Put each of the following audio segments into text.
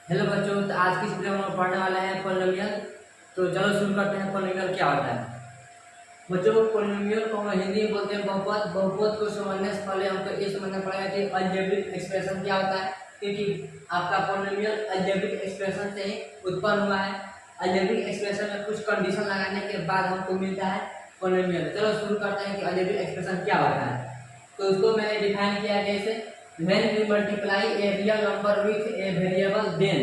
Hello बच्चों, तो आज की इस वीडियो में हम पढ़ने वाले हैं पॉलिनोमियल। तो चलो शुरू करते हैं। पॉलिनोमियल क्या होता है बच्चों? पॉलिनोमियल को हम हिंदी में बोलते हैं बहुपद। बहुपद को समझने से पहले हमको ये समझना पड़ेगा कि अलजेब्रिक एक्सप्रेशन क्या होता है, क्योंकि आपका पॉलिनोमियल अलजेब्रिक एक्सप्रेशन से ही उत्पन्न हुआ है। अलजेब्रिक एक्सप्रेशन में कुछ कंडीशन लगाने के बाद हमको मिलता है पॉलिनोमियल। चलो शुरू करते हैं कि अलजेब्रिक एक्सप्रेशन क्या होता है। तो उसको मैंने डिफाइन किया जैसे when we multiply a real number with a variable then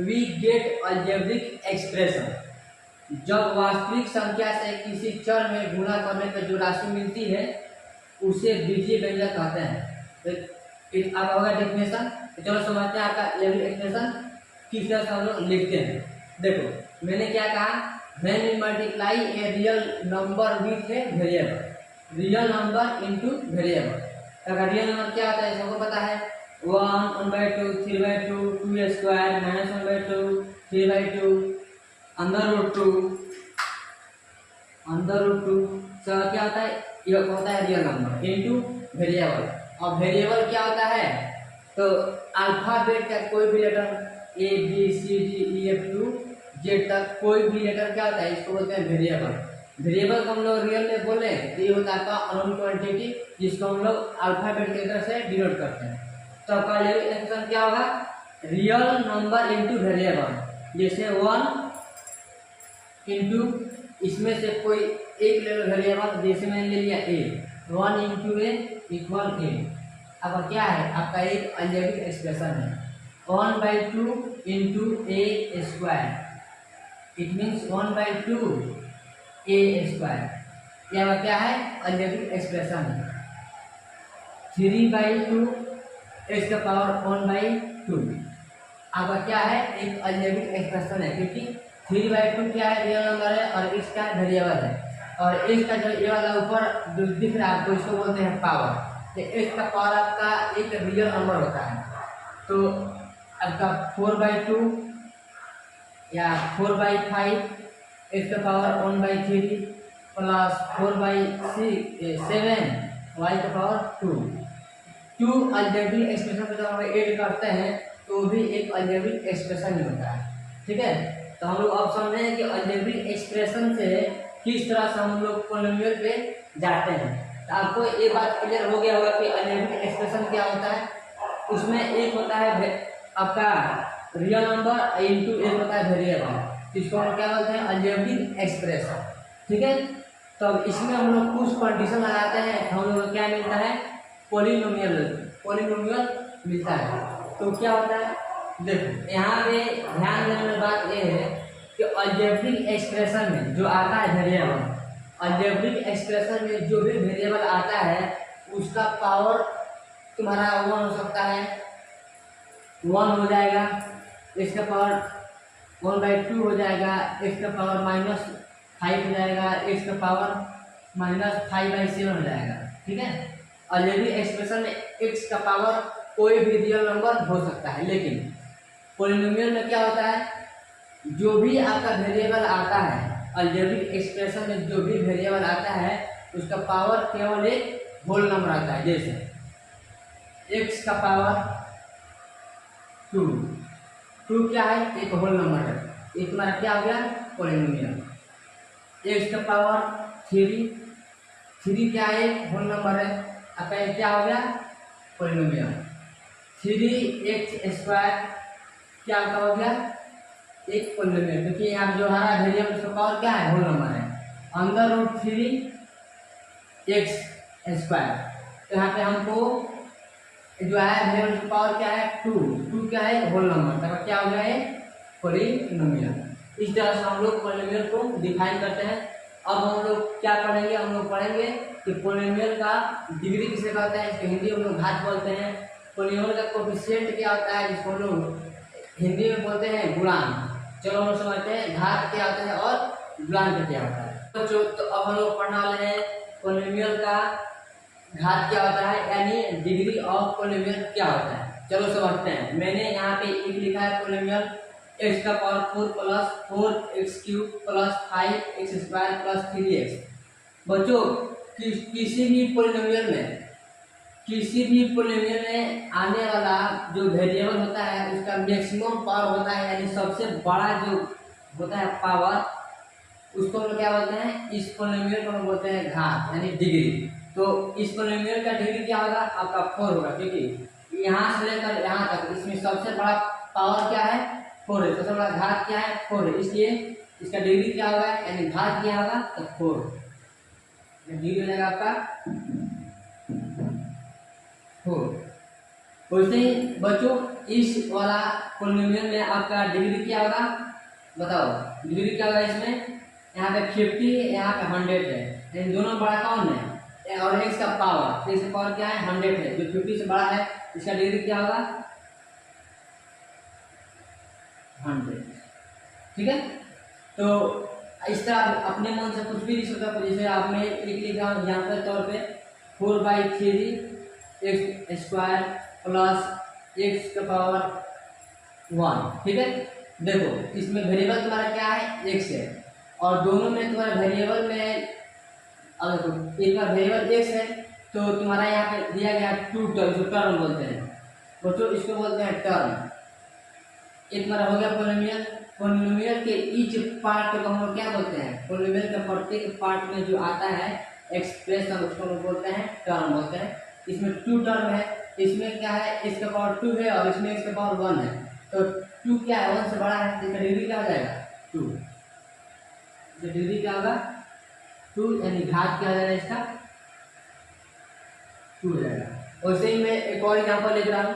we get algebraic expression। जब वास्तविक संख्या से किसी चर में गुणा करने पर जो राशि मिलती है उसे बीजीय व्यंजक कहते हैं। तो अब होगा डेफिनेशन। तो चलो समझते हैं आपका अलजेब्रिक एक्सप्रेशन किस तरह से हम लोग लिखते हैं। देखो मैंने क्या कहा, when we multiply a real number with a variable, real number into variable. अगर रियल नंबर क्या होता है सबको पता है, 1, 1/2, 3/2, 2 स्क्वायर, -1/2, 3/2, अंडर रूट 2 सब क्या होता है, ये होता है रियल नंबर इंटू वेरिएबल। और वेरिएबल क्या होता है, तो अल्फाबेट का कोई भी लेटर ABCDEF to Z तक कोई भी लेटर क्या होता है, इसको बोलते हैं वेरिएबल। वेरिएबल को हम लोग रियल में बोले तो ये होता है आपका अननोन क्वांटिटी, जिसको हम लोग अल्फाबेट के तरह से डिनोट करते हैं। तो आपका एक्सप्रेशन क्या होगा, रियल नंबर इंटू वेरिएबल। जैसे 1 इंटू इसमें से कोई एक ले लो वेरिएबल, जैसे मैंने ले लिया A, 1 into A equal A। अब क्या है आपका एक अलजेब्रिक एक्सप्रेशन है। 1/2 into A square, it means 1/2 A square. यह क्या है, अलजेब्रिक एक्सप्रेशन है। 3/2 x का पावर 1/2 आपका क्या है, एक अलजेब्रिक एक्सप्रेशन है, क्योंकि 3/2 क्या है, रियल नंबर है और x का वेरिएबल है। और x का जो ये वाला ऊपर जो दिख रहा है आपको, इसको बोलते हैं पावर। तो x का पावर आपका एक रियल नंबर होता है। तो आपका 4/2 या 4/5 x का पावर 1/3 प्लस 4/7 y का पावर 2 अलजेब्रिक एक्सप्रेशन को जब हम ऐड करते हैं तो भी एक अलजेब्रिक एक्सप्रेशन ही होता है। ठीक है, तो हम लोग अब समझे हैं कि अलजेब्रिक एक्सप्रेशन से किस तरह से हम लोग पॉलिनोमियल पे जाते हैं। तो आपको ये बात क्लियर हो गया होगा कि अलजेब्रिक एक्सप्रेशन क्या होता है। उसमें एक होता है आपका रियल नंबर इंटू एक होता है वेरिएबल, जिसको हम क्या बोलते हैं, अलजेब्रिक एक्सप्रेशन। ठीक है, तो इसमें हम लोग कुछ कंडीशन लगाते हैं, हम लोग को क्या मिलता है, पॉलिनोमियल मिलता है। तो क्या होता है, देखो यहाँ पे ध्यान देने वाली बात ये है कि अलजेब्रिक एक्सप्रेशन में जो आता है वेरिएबल, अलजेब्रिक एक्सप्रेशन में जो भी वेरिएबल आता है उसका पावर तुम्हारा 1 हो सकता है, 1 हो जाएगा। इसका पावर 1/2 हो जाएगा, x का पावर -5 हो जाएगा, x का पावर -5/7 हो जाएगा। ठीक है, अलजेब्रिक एक्सप्रेशन में x का पावर कोई भी रियल नंबर हो सकता है, लेकिन पॉलिनोमियल में क्या होता है, जो भी आपका वेरिएबल आता है, अलजेब्रिक एक्सप्रेशन में जो भी वेरिएबल आता है उसका पावर केवल एक होल नंबर आता है। जैसे x का पावर 2 क्या है, एक होल नंबर है, एक तुम्हारा क्या हो गया, पॉलिनोमियल। x का पावर 3 क्या है, एक होल नंबर है, आपका क्या हो गया, पॉलिनोमियल। 3x स्क्वायर क्या आपका हो गया, एक पॉलिनोमियल, क्योंकि यहाँ जो हमारा वेरिएबल उसका पावर क्या है, होल नंबर है। √3x स्क्वायर, तो यहाँ पे हमको जो है वेरिएबल की पावर क्या है, 2 क्या है, होल नंबर, तब क्या हो गया है, पॉलिनोमियल। इस तरह से हम लोग पॉलिनोमियल को डिफाइन करते हैं। अब हम लोग क्या पढ़ेंगे, हम लोग पढ़ेंगे कि पॉलिनोमियल का डिग्री किसे कहते हैं, इसको हिंदी में हम लोग घात बोलते हैं। पॉलिनोमियल का कोफिशिएंट क्या होता है, जिसको हम लोग हिंदी में बोलते हैं गुणांक। चलो हम लोग समझते हैं घात क्या होता है और गुणांक क्या होता है। तो अब हम लोग पढ़ने वाले हैं पॉलिनोमियल का घात क्या होता है, यानी डिग्री ऑफ पॉलिनोमियल क्या होता है। चलो समझते हैं। मैंने यहाँ पे एक लिखा है पॉलिनोमियल x का power 4 plus 4x³ plus 5x² plus 3x। बच्चों किसी भी पॉलिनोमियल में किसी भी पोलिनोमियल में आने वाला जो वेरिएबल होता है उसका मैक्सिमम पावर होता है, यानी सबसे बड़ा जो होता है पावर, उसको हम क्या बोलते हैं, इस पोलिनोमियल को हम बोलते हैं घात यानी डिग्री। तो इस पोलिनोमियल का डिग्री क्या होगा, आपका 4 होगा, क्योंकि यहाँ से लेकर यहाँ तक इसमें सबसे बड़ा पावर क्या है, 4 है, सबसे बड़ा घात क्या है, 4 है, इसलिए इसका डिग्री क्या होगा, यानी घात क्या होगा, तो 4 डिग्री हो जाएगा आपका 4। वैसे ही बच्चों इस वाला पोलिनोमियल में आपका डिग्री क्या होगा, बताओ डिग्री क्या होगा इसमें, यहाँ पे 50 है, यहाँ पे 100 है, इन दोनों बड़ा कौन है, और x का पावर, तो इसका पावर क्या है, 100 है, जो 50 से बड़ा है इसका डिग्री क्या होगा, 100। ठीक है, तो इस तरह अपने मन से कुछ भी लिख सकते हो, जैसे आपने लिख लिखा एग्जाम्पल तौर पे 4/3 x स्क्वायर प्लस x का पावर 1। ठीक है, देखो इसमें वेरिएबल तुम्हारा क्या है, x है, और दोनों में तुम्हारा वेरिएबल में अगर एक बार वेरिएबल x है तो तुम्हारा यहाँ पे दिया गया 2 टर्म, जो टर्म बोलते हैं बच्चों, इसको बोलते हैं टर्म। एक बार हो गया पोलिनोमियल। पोलिनोमियल के ईच पार्ट को हम लोग क्या बोलते हैं, पोलिनोमियल के प्रत्येक पार्ट में जो आता है एक्सप्रेशन, उसको हम लोग बोलते हैं टर्म बोलते हैं। इसमें 2 टर्म है, इसमें क्या है, x का पावर 2 है और इसमें x का पावर 1 है, तो 2 क्या है, 1 से बड़ा है, इसका डिग्री क्या हो जाएगा, 2, तो डिग्री क्या होगा 2, यानी घात क्या हो जाएगा इसका 2 हो जाएगा। वैसे ही मैं एक और एग्जाम्पल लिख रहा हूँ,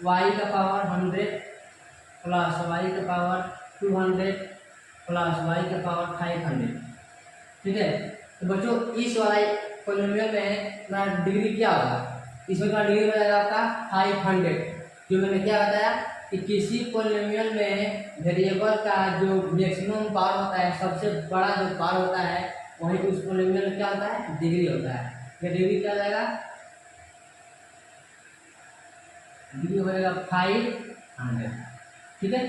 y का पावर 100 प्लस y का पावर 200 प्लस y का पावर 500। ठीक है, तो बच्चों इस वाला पोलिनोमियल में मेरा डिग्री क्या होगा, इसमें का डिग्री हो जाएगा आपका 500। जो मैंने क्या बताया कि किसी पोलिनोमियल में वेरिएबल का जो मैक्सिमम पावर होता है, सबसे बड़ा जो पावर होता है, वही उस पोलिनोमियल में क्या होता है, डिग्री होता है। ये डिग्री क्या हो जाएगा, डिग्री हो जाएगा 500। ठीक है,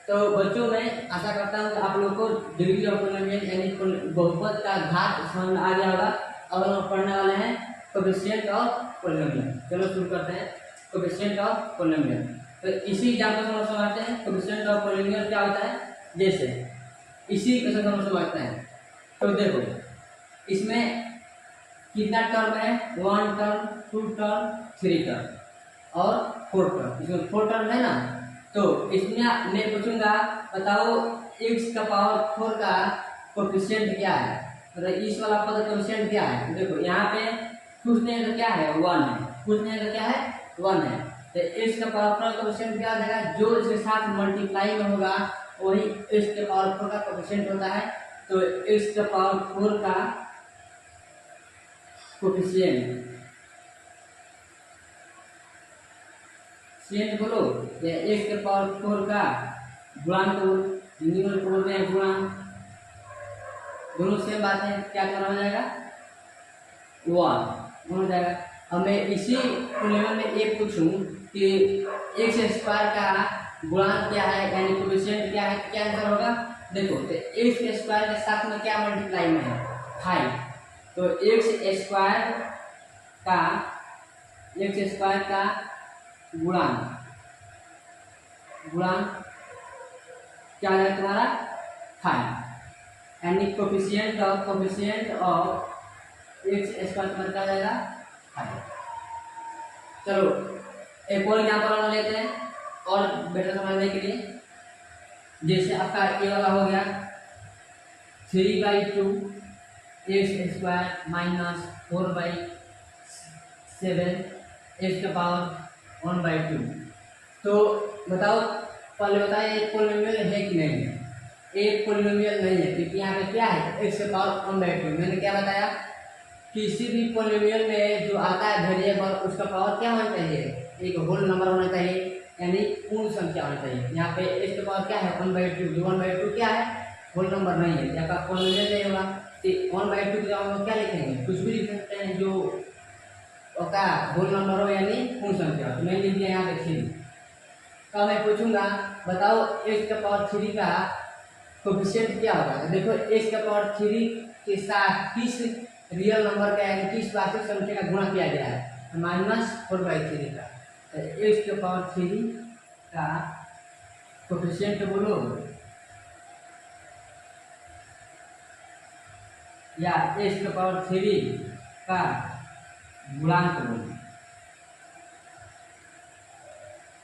तो बच्चों मैं आशा करता हूँ कि आप लोग को डिग्री ऑफ पोलिनोमियल यानी बहुपद का घात समझ में आ गया होगा। अब हम पढ़ने वाले हैं कोएफिशिएंट ऑफ पोलिनोमियल। चलो शुरू करते हैं कोएफिशिएंट ऑफ पोलिनोमियल। तो इसी एग्जांपल को हम समझते हैं कोएफिशिएंट ऑफ पोलिनोमियल क्या होता है। जैसे इसी क्वेश्चन को हम समझते हैं, तो देखो इसमें कितना टर्म है, 1 टर्म, 2 टर्म, 3 टर्म और 4 टर्म। इसमें 4 टर्म है ना, तो इसमें मैं पूछूंगा बताओ x का पावर 4 का कोएफिशिएंट क्या है, मतलब इस वाला पद का कोएफिशिएंट क्या है। देखो यहाँ पे कुछ नहीं है तो क्या है 1 है, कुछ नहीं है तो क्या है 1 है, तो x का पावर 4 का कोएफिशिएंट क्या हो जाएगा, जो इसके साथ मल्टीप्लाई में होगा वही x के पावर 4 का कोएफिशिएंट होता है। तो x का पावर 4 का कोएफिशिएंट सेंट बोलो या x के पावर 4 का गुणांक को न्यूमरल को बोलते हैं गुणांक, दोनों सेम बात है, क्या करना हो जाएगा 1 हो जाएगा। अब मैं इसी पोलिनोमियल में ये पूछूं कि x स्क्वायर का गुणांक क्या है यानी कोएफिशिएंट क्या है, क्या आंसर होगा। देखो तो x स्क्वायर के साथ में क्या मल्टीप्लाई में है 5, तो x स्क्वायर का गुणांक क्या है तुम्हारा 5, यानी कोएफिशिएंट ऑफ x स्क्वायर तुम्हारा क्या जाएगा 5। चलो एक और एग्जांपल हम लेते हैं और बेटर समझने के लिए। जैसे आपका ये वाला हो गया 3/2 x स्क्वायर माइनस 4/7 x का पावर 1/2। तो बताओ पहले बताइए एक पोलिनोमियल है कि नहीं है। एक पोलिनोमियल नहीं है क्योंकि यहाँ पे क्या है x के पावर 1/2। मैंने क्या बताया, किसी भी पोलिनोमियल में जो आता है वेरिएबल उसका पावर क्या होना चाहिए, एक होल नंबर होना चाहिए, यानी पूर्ण संख्या होना चाहिए। यहाँ पे x का पावर क्या है 1/2, जो 1/2 क्या है होल नंबर नहीं है, यहाँ का पोलिनोमियल नहीं होगा। तो 1/2 को हम लोग क्या लिखेंगे, कुछ भी लिख सकते हैं जो का होल नंबर हो यानी पूर्ण संख्या। तो मैं लिख दिया यहाँ पे 3। तो मैं पूछूंगा बताओ x का पावर 3 का कोएफिशिएंट क्या होगा। देखो x का पावर 3 के साथ किस रियल नंबर का यानी किस वास्तविक संख्या का गुणा किया गया है, -4/3 का, तो x के पावर 3 का कोफिशिएंट बोलो या x के पावर 3 का गुणांक बोलो,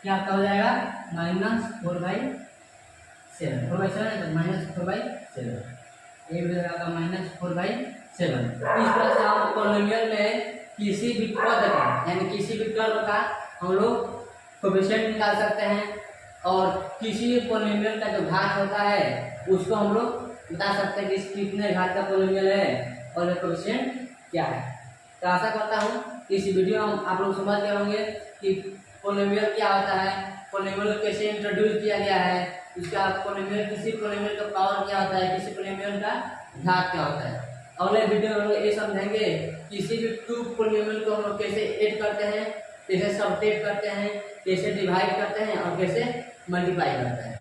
क्या हो जाएगा -4/7 -4/7 ये भी रहेगा -4/7। इस तरह से हम पॉलिनोमियल में किसी भी पद का यानी किसी भी टर्म का हम लोग कोफिशिएंट निकाल सकते हैं और किसी भी पॉलिनोमियल का जो घात होता है उसको हम लोग बता सकते हैं कि कितने घात का पॉलिनोमियल है और कोफिशिएंट क्या है। तो आशा करता हूँ कि इस वीडियो में आप लोग समझ गए होंगे कि पॉलिनोमियल क्या होता है, पॉलिनोमियल कैसे इंट्रोड्यूस किया गया है, उसका पॉलिनोमियल किसी पॉलिनोमियल का पावर क्या होता है, किसी पॉलिनोमियल का घात क्या होता है। अगले वीडियो में हम लोग ये समझेंगे किसी भी टू पॉलिनोमियल को हम लोग कैसे ऐड करते हैं, कैसे सबट्रैक्ट करते हैं, कैसे डिवाइड करते हैं और कैसे मल्टीप्लाई करते हैं।